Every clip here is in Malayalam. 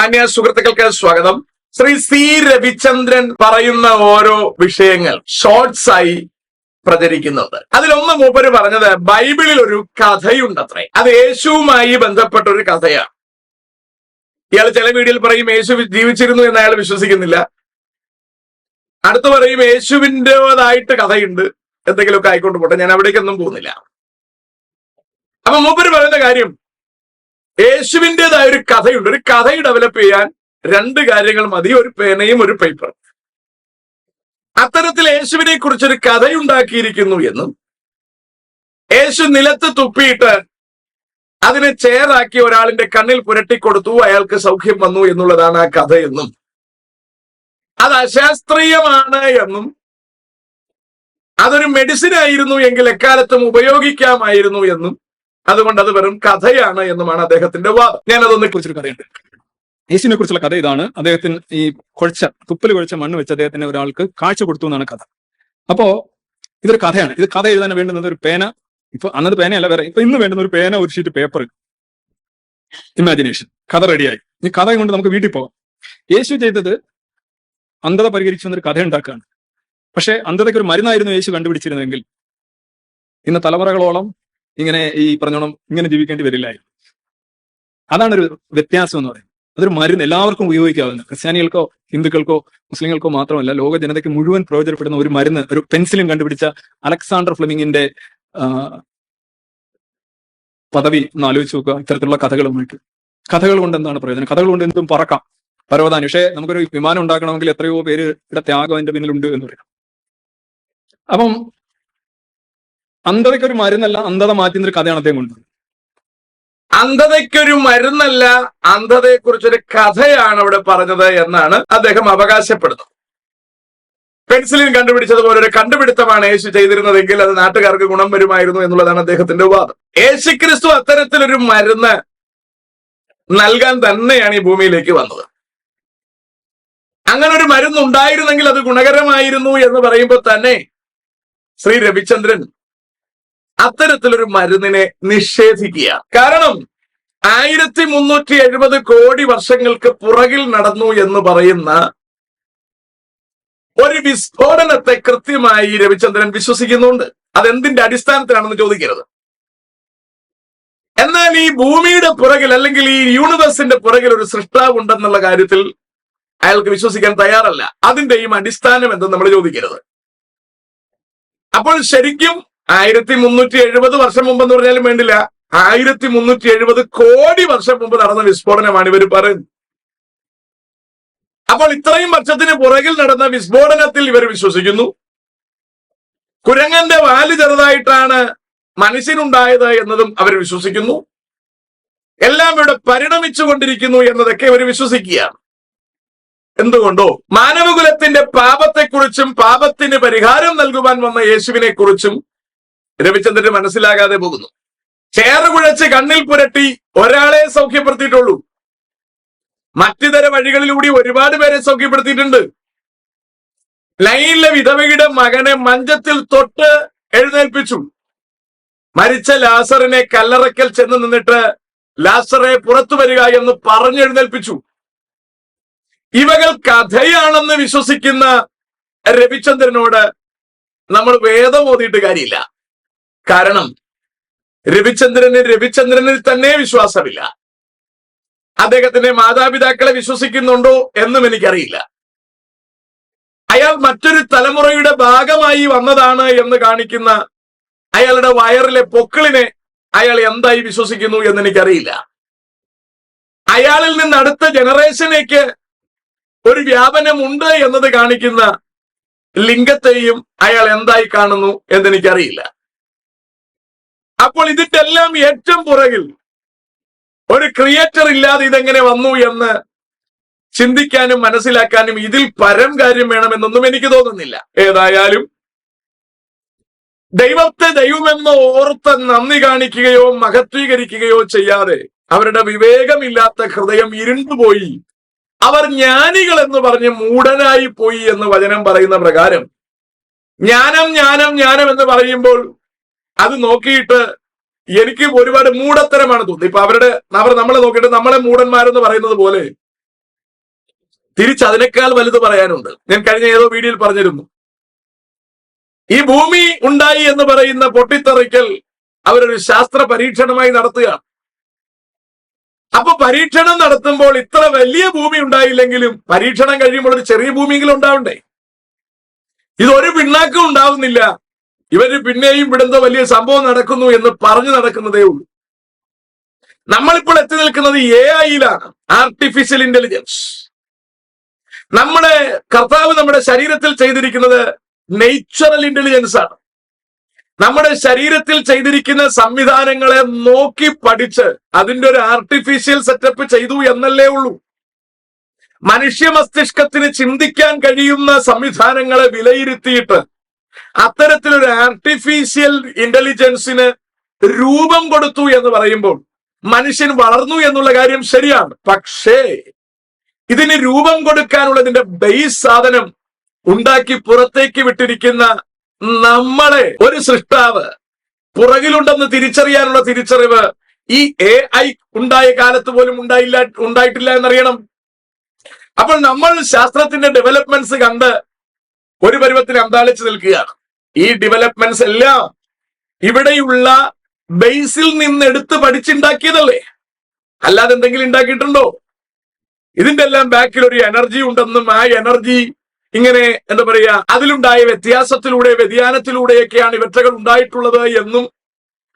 മാന്യ സുഹൃത്തുക്കൾക്ക് സ്വാഗതം. ശ്രീ സി രവിചന്ദ്രൻ പറയുന്ന ഓരോ വിഷയങ്ങൾ ഷോർട്സ് ആയി പ്രചരിക്കുന്നുണ്ട്. അതിലൊന്ന് മൂപ്പര് പറഞ്ഞത് ബൈബിളിൽ ഒരു കഥയുണ്ടത്രേ. അത് യേശുവുമായി ബന്ധപ്പെട്ട ഒരു കഥയാണ്. ഇയാൾ ചില വീഡിയോയിൽ പറയും യേശു ജീവിച്ചിരുന്നു എന്ന് അയാൾ വിശ്വസിക്കുന്നില്ല. അടുത്ത് പറയും യേശുവിൻ്റെതായിട്ട് കഥയുണ്ട്. എന്തെങ്കിലുമൊക്കെ ആയിക്കൊണ്ട് പോട്ടെ, ഞാൻ അവിടേക്കൊന്നും പോകുന്നില്ല. അപ്പൊ മൂപ്പര് പറയുന്ന കാര്യം, യേശുവിൻ്റെതായ ഒരു കഥയുണ്ട്. ഒരു കഥ ഡെവലപ്പ് ചെയ്യാൻ രണ്ട് കാര്യങ്ങൾ മതി, ഒരു പേനയും ഒരു പേപ്പറും. അത്തരത്തിൽ യേശുവിനെ കുറിച്ചൊരു കഥയുണ്ടാക്കിയിരിക്കുന്നു എന്നും യേശു നിലത്ത് തുപ്പിയിട്ട് അതിനെ ചേറാക്കി ഒരാളിന്റെ കണ്ണിൽ പുരട്ടിക്കൊടുത്തു, അയാൾക്ക് സൗഖ്യം വന്നു എന്നുള്ളതാണ് ആ കഥയെന്നും അത് അശാസ്ത്രീയമാണ് എന്നും അതൊരു മെഡിസിൻ ആയിരുന്നു എങ്കിൽ എക്കാലത്തും ഉപയോഗിക്കാമായിരുന്നു എന്നും അതുകൊണ്ട് അത് വെറും കഥയാണ് എന്നുമാണ് അദ്ദേഹത്തിന്റെ വാദം. ഞാൻ അതൊന്നെ കുറിച്ചൊരു കഥയുണ്ട്. യേശുവിനെ കുറിച്ചുള്ള കഥ ഇതാണ്. അദ്ദേഹത്തിന് ഈ തുപ്പൽ കുഴച്ച മണ്ണ് വെച്ച് അദ്ദേഹത്തിന് ഒരാൾക്ക് കാഴ്ച കൊടുത്തു എന്നാണ് കഥ. അപ്പോ ഇതൊരു കഥയാണ്. ഇത് കഥ എഴുതാൻ വേണ്ടുന്നത് ഒരു പേന. ഇപ്പൊ അന്നത് പേനയല്ല, വേറെ ഇപ്പൊ ഇന്ന് വേണ്ടുന്ന ഒരു പേന, ഒരു ഷീറ്റ് പേപ്പർ, ഇമാജിനേഷൻ, കഥ റെഡിയായി. ഈ കഥ കൊണ്ട് നമുക്ക് വീട്ടിൽ പോകാം. യേശു ചെയ്തത് അന്ധത പരിഹരിച്ചു എന്നൊരു കഥ ഉണ്ടാക്കുകയാണ്. പക്ഷെ അന്ധതയ്ക്ക് ഒരു മരുന്നായിരുന്നു യേശു കണ്ടുപിടിച്ചിരുന്നെങ്കിൽ ഇന്ന് തലമുറകളോളം ഇങ്ങനെ ഈ പറഞ്ഞോണം ഇങ്ങനെ ജീവിക്കേണ്ടി വരില്ലായിരുന്നു. അതാണ് ഒരു വ്യത്യാസം എന്ന് പറയുന്നത്. അതൊരു മരുന്ന്, എല്ലാവർക്കും ഉപയോഗിക്കാവുന്ന, ക്രിസ്ത്യാനികൾക്കോ ഹിന്ദുക്കൾക്കോ മുസ്ലിങ്ങൾക്കോ മാത്രമല്ല, ലോക ജനതയ്ക്ക് മുഴുവൻ പ്രയോജനപ്പെടുന്ന ഒരു മരുന്ന്. ഒരു പെൻസിലിൻ കണ്ടുപിടിച്ച അലക്സാണ്ടർ ഫ്ലെമിങ്ങിന്റെ പദവി ഒന്ന് ആലോചിച്ച് നോക്കുക. ഇത്തരത്തിലുള്ള കഥകളുമായിട്ട് കഥകൾ കൊണ്ട് എന്താണ് പ്രയോജനം? കഥകൾ കൊണ്ട് എന്തും പറക്കാം, പരവതാനി. പക്ഷേ നമുക്കൊരു വിമാനം ഉണ്ടാക്കണമെങ്കിൽ എത്രയോ പേരുടെ ത്യാഗം അതിന്റെ പിന്നിലുണ്ട് എന്ന് പറയാം. അപ്പം അന്ധതയ്ക്കൊരു മരുന്നല്ല, അന്ധത മാറ്റുന്നൊരു കഥയാണ് അദ്ദേഹം കൊണ്ടുവരുന്നത്. അന്ധതയ്ക്കൊരു മരുന്നല്ല, അന്ധതയെ കുറിച്ചൊരു കഥയാണ് അവിടെ പറഞ്ഞത് എന്നാണ് അദ്ദേഹം അവകാശപ്പെടുന്നത്. പെൻസിലിൻ കണ്ടുപിടിച്ചതുപോലെ ഒരു കണ്ടുപിടുത്തമാണ് യേശു ചെയ്തിരുന്നതെങ്കിൽ അത് നാട്ടുകാർക്ക് ഗുണം വരുമായിരുന്നു എന്നുള്ളതാണ് അദ്ദേഹത്തിന്റെ വാദം. യേശുക്രിസ്തു അത്തരത്തിലൊരു മരുന്ന് നൽകാൻ തന്നെയാണ് ഈ ഭൂമിയിലേക്ക് വന്നത്. അങ്ങനെ ഒരു മരുന്ന് ഉണ്ടായിരുന്നെങ്കിൽ അത് ഗുണകരമായിരുന്നു എന്ന് പറയുമ്പോൾ തന്നെ ശ്രീ രവിചന്ദ്രൻ അത്തരത്തിലൊരു മരുന്നിനെ നിഷേധിക്കുക. കാരണം 1370 കോടി വർഷങ്ങൾക്ക് പുറകിൽ നടന്നു എന്ന് പറയുന്ന ഒരു വിസ്ഫോടനത്തെ കൃത്യമായി രവിചന്ദ്രൻ വിശ്വസിക്കുന്നുണ്ട്. അതെന്തിന്റെ അടിസ്ഥാനത്തിലാണെന്ന് ചോദിക്കരുത്. എന്നാൽ ഈ ഭൂമിയുടെ പുറകിൽ അല്ലെങ്കിൽ ഈ യൂണിവേഴ്സിന്റെ പുറകിൽ ഒരു സൃഷ്ടാവ് ഉണ്ടെന്നുള്ള കാര്യത്തിൽ അയാൾക്ക് വിശ്വസിക്കാൻ തയ്യാറല്ല. അതിന്റെയും അടിസ്ഥാനം എന്തെന്ന് നമ്മൾ ചോദിക്കരുത്. അപ്പോൾ ശരിക്കും 1370 വർഷം മുമ്പെന്ന് പറഞ്ഞാലും വേണ്ടില്ല, 1370 കോടി വർഷം മുമ്പ് നടന്ന വിസ്ഫോടനമാണ് ഇവർ പറയുന്നത്. അപ്പോൾ ഇത്രയും വർഷത്തിന് പുറകിൽ നടന്ന വിസ്ഫോടനത്തിൽ ഇവർ വിശ്വസിക്കുന്നു. കുരങ്ങന്റെ വാല് ചെറുതായിട്ടാണ് മനുഷ്യനുണ്ടായത് എന്നതും അവർ വിശ്വസിക്കുന്നു. എല്ലാം ഇവിടെ പരിണമിച്ചുകൊണ്ടിരിക്കുന്നു എന്നതൊക്കെ ഇവർ വിശ്വസിക്കുകയാണ്. എന്തുകൊണ്ടോ മാനവകുലത്തിന്റെ പാപത്തെക്കുറിച്ചും പാപത്തിന് പരിഹാരം നൽകുവാൻ വന്ന യേശുവിനെ കുറിച്ചും രവിചന്ദ്രന് മനസ്സിലാകാതെ പോകുന്നു. ചേറുകുഴച്ച് കണ്ണിൽ പുരട്ടി ഒരാളെ സൗഖ്യപ്പെടുത്തിയിട്ടുള്ളൂ. മറ്റുതര വഴികളിലൂടെ ഒരുപാട് പേരെ സൗഖ്യപ്പെടുത്തിയിട്ടുണ്ട്. ലൈനിലെ വിധവയുടെ മകനെ മഞ്ചത്തിൽ തൊട്ട് എഴുന്നേൽപ്പിച്ചു. മരിച്ച ലാസറിനെ കല്ലറയ്ക്കൽ ചെന്ന് നിന്നിട്ട് ലാസറെ പുറത്തു വരിക എന്ന് പറഞ്ഞെഴുന്നേൽപ്പിച്ചു. ഇവകൾ കഥയാണെന്ന് വിശ്വസിക്കുന്ന രവിചന്ദ്രനോട് നമ്മൾ വേദം ഓതിയിട്ട് കാര്യമില്ല. കാരണം രവിചന്ദ്രനിൽ തന്നെ വിശ്വാസമില്ല. അദ്ദേഹത്തിന്റെ മാതാപിതാക്കളെ വിശ്വസിക്കുന്നുണ്ടോ എന്നും എനിക്കറിയില്ല. അയാൾ മറ്റൊരു തലമുറയുടെ ഭാഗമായി വന്നതാണ് എന്ന് കാണിക്കുന്ന അയാളുടെ വയറിലെ പൊക്കിളിനെ അയാൾ എന്തായി വിശ്വസിക്കുന്നു എന്ന് എനിക്കറിയില്ല. അയാളിൽ നിന്ന് അടുത്ത ജനറേഷനേക്ക് ഒരു വ്യാപനമുണ്ട് എന്നത് കാണിക്കുന്ന ലിംഗത്തെയും അയാൾ എന്തായി കാണുന്നു എന്നെനിക്കറിയില്ല. അപ്പോൾ ഇതിന്റെ എല്ലാം ഏറ്റവും പുറകിൽ ഒരു ക്രിയേറ്റർ ഇല്ലാതെ ഇതെങ്ങനെ വന്നു എന്ന് ചിന്തിക്കാനും മനസ്സിലാക്കാനും ഇതിൽ പരം കാര്യം വേണമെന്നൊന്നും എനിക്ക് തോന്നുന്നില്ല. ഏതായാലും ദൈവത്തെ ദൈവമെന്ന് ഓർത്ത് നന്ദി കാണിക്കുകയോ മഹത്വീകരിക്കുകയോ ചെയ്യാതെ അവരുടെ വിവേകമില്ലാത്ത ഹൃദയം ഇരുണ്ടുപോയി, അവർ ജ്ഞാനികൾ എന്ന് പറഞ്ഞ് മൂഢനായി പോയി എന്ന് വചനം പറയുന്ന പ്രകാരം ജ്ഞാനം ജ്ഞാനം ജ്ഞാനം എന്ന് പറയുമ്പോൾ അത് നോക്കിയിട്ട് എനിക്ക് ഒരുപാട് മൂഢത്തരമാണ് തോന്നുന്നത്. ഇപ്പൊ അവർ നമ്മളെ നോക്കിയിട്ട് നമ്മളെ മൂഢന്മാരെന്ന് പറയുന്നത് പോലെ തിരിച്ചതിനേക്കാൾ വലുത് പറയാനുണ്ട്. ഞാൻ കഴിഞ്ഞ ഏതോ വീഡിയോയിൽ പറഞ്ഞിരുന്നു, ഈ ഭൂമി ഉണ്ടായി എന്ന് പറയുന്ന പൊട്ടിത്തെറിക്കൽ അവരൊരു ശാസ്ത്ര പരീക്ഷണമായി നടത്തുകയാണ്. അപ്പൊ പരീക്ഷണം നടത്തുമ്പോൾ ഇത്ര വലിയ ഭൂമി ഉണ്ടായില്ലെങ്കിലും പരീക്ഷണം കഴിയുമ്പോൾ ഒരു ചെറിയ ഭൂമിയെങ്കിലും ഉണ്ടാവണ്ടേ? ഇതൊരു പിണ്ണാക്കും ഉണ്ടാവുന്നില്ല. ഇവര് പിന്നെയും ഇവിടെന്തോ വലിയ സംഭവം നടക്കുന്നു എന്ന് പറഞ്ഞു നടക്കുന്നതേ ഉള്ളൂ. നമ്മളിപ്പോൾ എത്തി നിൽക്കുന്നത് AI-യിലാണ്, ആർട്ടിഫിഷ്യൽ ഇന്റലിജൻസ്. നമ്മുടെ കർത്താവ് നമ്മുടെ ശരീരത്തിൽ ചെയ്തിരിക്കുന്നത് നേച്ചുറൽ ഇന്റലിജൻസ് ആണ്. നമ്മുടെ ശരീരത്തിൽ ചെയ്തിരിക്കുന്ന സംവിധാനങ്ങളെ നോക്കി പഠിച്ച് അതിന്റെ ഒരു ആർട്ടിഫിഷ്യൽ സെറ്റപ്പ് ചെയ്തു എന്നല്ലേ ഉള്ളൂ. മനുഷ്യ മസ്തിഷ്കത്തിന് ചിന്തിക്കാൻ കഴിയുന്ന സംവിധാനങ്ങളെ വിലയിരുത്തിയിട്ട് അത്തരത്തിലൊരു ആർട്ടിഫിഷ്യൽ ഇന്റലിജൻസിന് രൂപം കൊടുത്തു എന്ന് പറയുമ്പോൾ മനുഷ്യൻ വളർന്നു എന്നുള്ള കാര്യം ശരിയാണ്. പക്ഷേ ഇതിന് രൂപം കൊടുക്കാനുള്ളതിന്റെ ബേസ് സാധനം ഉണ്ടാക്കി പുറത്തേക്ക് വിട്ടിരിക്കുന്ന നമ്മളെ ഒരു സൃഷ്ടാവ് പുറകിലുണ്ടെന്ന് തിരിച്ചറിയാനുള്ള തിരിച്ചറിവ് ഈ AI ഉണ്ടായ കാലത്ത് പോലും ഉണ്ടായിട്ടില്ല എന്നറിയണം. അപ്പോൾ നമ്മൾ ശാസ്ത്രത്തിന്റെ ഡെവലപ്മെന്റ്സ് കണ്ട് ഒരു പരുവത്തിൽ അന്താളിച്ചു നിൽക്കുകയാണ്. ഈ ഡെവലപ്മെന്റ്സ് എല്ലാം ഇവിടെയുള്ള ബേസിൽ നിന്ന് എടുത്ത് പഠിച്ചുണ്ടാക്കിയതല്ലേ, അല്ലാതെ എന്തെങ്കിലും ഉണ്ടാക്കിയിട്ടുണ്ടോ? ഇതിന്റെ എല്ലാം ബാക്കിൽ ഒരു എനർജി ഉണ്ടെന്നും ആ എനർജി ഇങ്ങനെ എന്താ പറയാ അതിലുണ്ടായ വ്യതിയാനത്തിലൂടെയൊക്കെയാണ് ഇവറ്റകൾ ഉണ്ടായിട്ടുള്ളത് എന്നും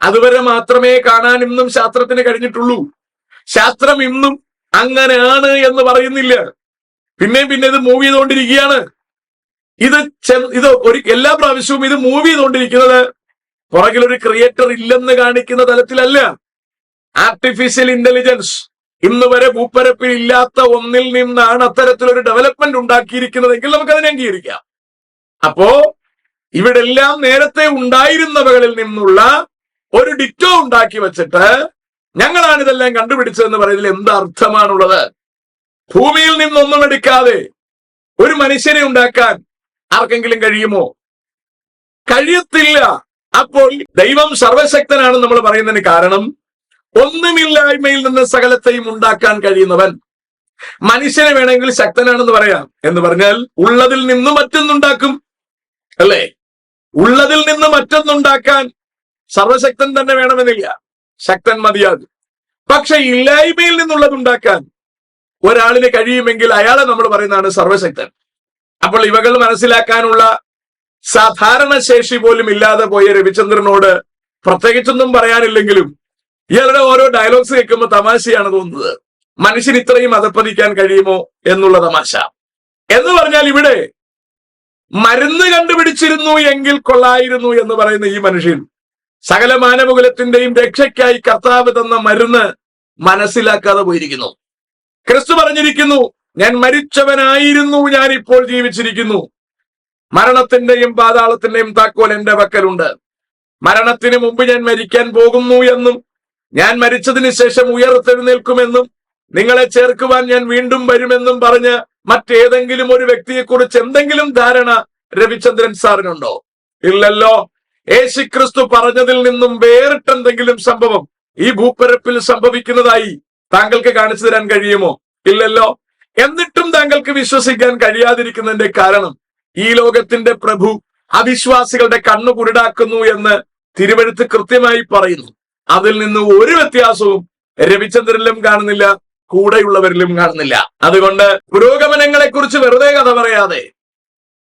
അതുവരെ മാത്രമേ കാണാൻ ഇന്നും ശാസ്ത്രത്തിന് കഴിഞ്ഞിട്ടുള്ളൂ. ശാസ്ത്രം ഇന്നും അങ്ങനെയാണ് എന്ന് പറയുന്നില്ല. പിന്നെ ഇത് മൂവ് ചെയ്തുകൊണ്ടിരിക്കുകയാണ്. ഇത് ഒരു എല്ലാ പ്രാവശ്യവും ഇത് മൂവ് ചെയ്തുകൊണ്ടിരിക്കുന്നത് പുറകിലൊരു ക്രിയേറ്റർ ഇല്ലെന്ന് കാണിക്കുന്ന തലത്തിലല്ല. ആർട്ടിഫിഷ്യൽ ഇന്റലിജൻസ് ഇന്ന് വരെ ഭൂപ്പരപ്പിൽ ഇല്ലാത്ത ഒന്നിൽ നിന്നാണ് അത്തരത്തിലൊരു ഡെവലപ്മെന്റ് ഉണ്ടാക്കിയിരിക്കുന്നതെങ്കിൽ നമുക്കതിനെ അംഗീകരിക്കാം. അപ്പോ ഇവിടെ എല്ലാം നേരത്തെ ഉണ്ടായിരുന്നവകളിൽ നിന്നുള്ള ഒരു ഡിറ്റോ ഉണ്ടാക്കി വെച്ചിട്ട് ഞങ്ങളാണ് ഇതെല്ലാം കണ്ടുപിടിച്ചതെന്ന് പറയുന്നതിൽ എന്ത് അർത്ഥമാണുള്ളത്? ഭൂമിയിൽ നിന്നൊന്നും എടുക്കാതെ ഒരു മനുഷ്യനെ ഉണ്ടാക്കാൻ ആർക്കെങ്കിലും കഴിയുമോ? കഴിയത്തില്ല. അപ്പോൾ ദൈവം സർവശക്തനാണെന്ന് നമ്മൾ പറയുന്നതിന് കാരണം ഒന്നുമില്ലായ്മയിൽ നിന്ന് സകലത്തെയും ഉണ്ടാക്കാൻ കഴിയുന്നവൻ. മനുഷ്യനെ വേണമെങ്കിൽ ശക്തനാണെന്ന് പറയാം. എന്ന് പറഞ്ഞാൽ ഉള്ളതിൽ നിന്ന് മറ്റൊന്നുണ്ടാക്കും, അല്ലേ? ഉള്ളതിൽ നിന്ന് മറ്റൊന്നുണ്ടാക്കാൻ സർവശക്തൻ തന്നെ വേണമെന്നില്ല, ശക്തൻ മതിയാകും. പക്ഷെ ഇല്ലായ്മയിൽ നിന്നുള്ളതുണ്ടാക്കാൻ ഒരാളിന് കഴിയുമെങ്കിൽ അയാളെ നമ്മൾ പറയുന്നതാണ് സർവശക്തൻ. അപ്പോൾ ഇവകൾ മനസ്സിലാക്കാനുള്ള സാധാരണ ശേഷി പോലും ഇല്ലാതെ പോയ രവിചന്ദ്രനോട് പ്രത്യേകിച്ചൊന്നും പറയാനില്ലെങ്കിലും ഇയാളുടെ ഓരോ ഡയലോഗ്സ് കേൾക്കുമ്പോൾ തമാശയാണ് തോന്നുന്നത്. മനുഷ്യന് ഇത്രയും അധപ്പതിക്കാൻ കഴിയുമോ എന്നുള്ള തമാശ. എന്ന് പറഞ്ഞാൽ ഇവിടെ മരുന്ന് കണ്ടുപിടിച്ചിരുന്നു എങ്കിൽ കൊള്ളായിരുന്നു എന്ന് പറയുന്ന ഈ മനുഷ്യൻ സകല മാനവകുലത്തിന്റെയും രക്ഷയ്ക്കായി കർത്താവ് തന്ന മരുന്ന് മനസ്സിലാക്കാതെ പോയിരിക്കുന്നു. ക്രിസ്തു പറഞ്ഞിരിക്കുന്നു, ഞാൻ മരിച്ചവനായിരുന്നു, ഞാൻ ഇപ്പോൾ ജീവിച്ചിരിക്കുന്നു. മരണത്തിന്റെയും പാതാളത്തിന്റെയും താക്കോൽ എന്റെ പക്കലുണ്ട്. മരണത്തിന് മുമ്പ് ഞാൻ മരിക്കാൻ പോകുന്നു എന്നും ഞാൻ മരിച്ചതിന് ശേഷം ഉയർത്തെഴുന്നേൽക്കുമെന്നും നിങ്ങളെ ചേർക്കുവാൻ ഞാൻ വീണ്ടും വരുമെന്നും പറഞ്ഞ് മറ്റേതെങ്കിലും ഒരു വ്യക്തിയെക്കുറിച്ച് എന്തെങ്കിലും ധാരണ രവിചന്ദ്രൻ സാറിനുണ്ടോ? ഇല്ലല്ലോ. യേശുക്രിസ്തു പറഞ്ഞതിൽ നിന്നും വേറിട്ടെന്തെങ്കിലും സംഭവം ഈ ഭൂപ്പരപ്പിൽ സംഭവിക്കുന്നതായി താങ്കൾക്ക് കാണിച്ചു തരാൻ കഴിയുമോ? ഇല്ലല്ലോ. എന്നിട്ടും താങ്കൾക്ക് വിശ്വസിക്കാൻ കഴിയാതിരിക്കുന്നതിന്റെ കാരണം ഈ ലോകത്തിന്റെ പ്രഭു അവിശ്വാസികളുടെ കണ്ണു കുരുടാക്കുന്നു എന്ന് തിരുവെഴുത്ത് കൃത്യമായി പറയുന്നു. അതിൽ നിന്ന് ഒരു വ്യത്യാസവും രവിചന്ദ്രനിലും കാണുന്നില്ല, കൂടെയുള്ളവരിലും കാണുന്നില്ല. അതുകൊണ്ട് പുരോഗമനങ്ങളെ കുറിച്ച് വെറുതെ കഥ പറയാതെ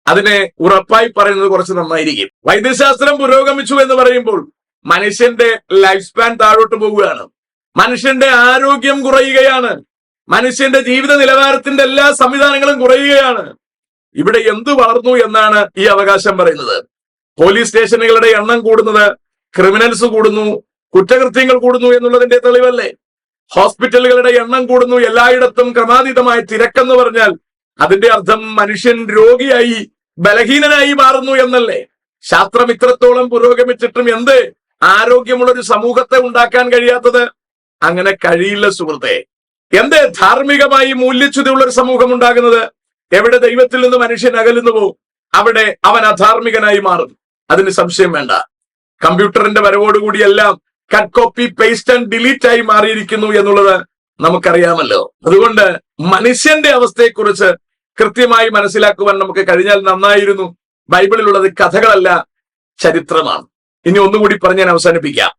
അതിനെ ഉറപ്പായി പറയുന്നത് കുറച്ച് നന്നായിരിക്കും. വൈദ്യശാസ്ത്രം പുരോഗമിച്ചു എന്ന് പറയുമ്പോൾ മനുഷ്യന്റെ ലൈഫ് സ്പാൻ താഴോട്ട് പോവുകയാണ്, മനുഷ്യന്റെ ആരോഗ്യം കുറയുകയാണ്, മനുഷ്യന്റെ ജീവിത നിലവാരത്തിന്റെ എല്ലാ സംവിധാനങ്ങളും കുറയുകയാണ്. ഇവിടെ എന്തു വളർന്നു എന്നാണ് ഈ അവകാശം പറയുന്നത്? പോലീസ് സ്റ്റേഷനുകളുടെ എണ്ണം കൂടുന്നത്, ക്രിമിനൽസ് കൂടുന്നു, കുറ്റകൃത്യങ്ങൾ കൂടുന്നു എന്നുള്ളതിന്റെ തെളിവല്ലേ? ഹോസ്പിറ്റലുകളുടെ എണ്ണം കൂടുന്നു, എല്ലായിടത്തും ക്രമാതീതമായ തിരക്കെന്ന് പറഞ്ഞാൽ അതിന്റെ അർത്ഥം മനുഷ്യൻ രോഗിയായി ബലഹീനനായി മാറുന്നു എന്നല്ലേ? ശാസ്ത്രം ഇത്രത്തോളം പുരോഗമിച്ചിട്ടും എന്ത് ആരോഗ്യമുള്ളൊരു സമൂഹത്തെ ഉണ്ടാക്കാൻ കഴിയാത്തത്? അങ്ങനെ കഴിയില്ല സുഹൃത്തെ. എന്ത് ധാർമ്മികമായി മൂല്യച്യുതിയുള്ള ഒരു സമൂഹം ഉണ്ടാകുന്നത്? എവിടെ ദൈവത്തിൽ നിന്ന് മനുഷ്യൻ അകലുന്നുവോ അവിടെ അവൻ അധാർമികനായി മാറും. അതിന് സംശയം വേണ്ട. കമ്പ്യൂട്ടറിന്റെ വരവോടുകൂടി എല്ലാം cut copy paste and delete ആയി മാറിയിരിക്കുന്നു എന്നുള്ളത് നമുക്കറിയാമല്ലോ. അതുകൊണ്ട് മനുഷ്യന്റെ അവസ്ഥയെക്കുറിച്ച് കൃത്യമായി മനസ്സിലാക്കുവാൻ നമുക്ക് കഴിഞ്ഞാൽ നന്നായിരുന്നു. ബൈബിളിലുള്ളത് കഥകളല്ല, ചരിത്രമാണ്. ഇനി ഒന്നുകൂടി പറഞ്ഞ് ഞാൻ അവസാനിപ്പിക്കാം.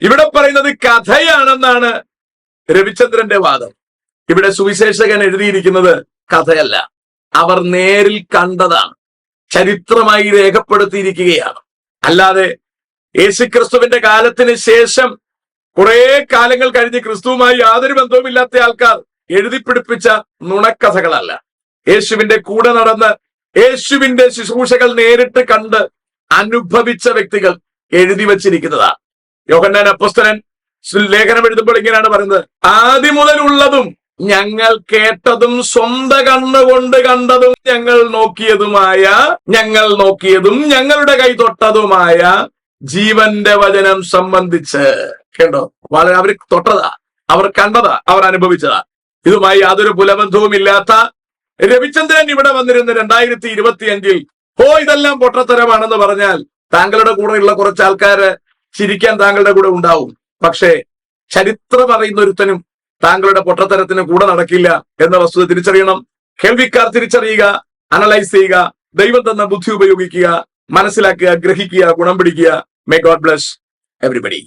ഇവിടെ പറയുന്നത് കഥയാണെന്നാണ് രവിചന്ദ്രന്റെ വാദം. ഇവിടെ സുവിശേഷകൻ എഴുതിയിരിക്കുന്നത് കഥയല്ല, അവർ നേരിൽ കണ്ടതാണ്, ചരിത്രമായി രേഖപ്പെടുത്തിയിരിക്കുകയാണ്. അല്ലാതെ യേശുക്രിസ്തുവിന്റെ കാലത്തിന് ശേഷം കുറെ കാലങ്ങൾ കഴിഞ്ഞ് ക്രിസ്തുവുമായി യാതൊരു ബന്ധവുമില്ലാത്ത ആൾക്കാർ എഴുതിപ്പിടിപ്പിച്ച നുണക്കഥകളല്ല. യേശുവിന്റെ കൂടെ നടന്ന് യേശുവിന്റെ ശുശ്രൂഷകൾ നേരിട്ട് കണ്ട് അനുഭവിച്ച വ്യക്തികൾ എഴുതി വച്ചിരിക്കുന്നതാണ്. യോഹന്നാൻ അപ്പോസ്തലൻ ലേഖനം എഴുതുമ്പോൾ ഇങ്ങനെയാണ് പറയുന്നത്, ആദ്യം മുതലുള്ളതും ഞങ്ങൾ കേട്ടതും സ്വന്തം കണ്ണുകൊണ്ട് കണ്ടതും ഞങ്ങൾ നോക്കിയതും ഞങ്ങളുടെ കൈ തൊട്ടതുമായ ജീവന്റെ വചനം സംബന്ധിച്ച്. കേട്ടോ, വളരെ അവർ തൊട്ടതാ, അവർ കണ്ടതാ, അവർ അനുഭവിച്ചതാ. ഇതുമായി യാതൊരു പുലബന്ധവും ഇല്ലാത്ത രവിചന്ദ്രൻ ഇവിടെ വന്നിരുന്ന 2025 ഇതെല്ലാം പൊട്ടത്തരമാണെന്ന് പറഞ്ഞാൽ താങ്കളുടെ കൂടെയുള്ള കുറച്ച് ആൾക്കാര് ചിരിക്കാൻ താങ്കളുടെ കൂടെ ഉണ്ടാവും. പക്ഷേ ചരിത്രം അറിയുന്ന ഒരുത്തനും താങ്കളുടെ പൊട്ടത്തരത്തിന് കൂടെ നടക്കില്ല എന്ന വസ്തുത തിരിച്ചറിയണം. കേൾവിക്കാർ തിരിച്ചറിയുക, അനലൈസ് ചെയ്യുക, ദൈവം തന്ന ബുദ്ധി ഉപയോഗിക്കുക, മനസ്സിലാക്കുക, ഗ്രഹിക്കുക, ഗുണം പിടിക്കുക. May God bless everybody.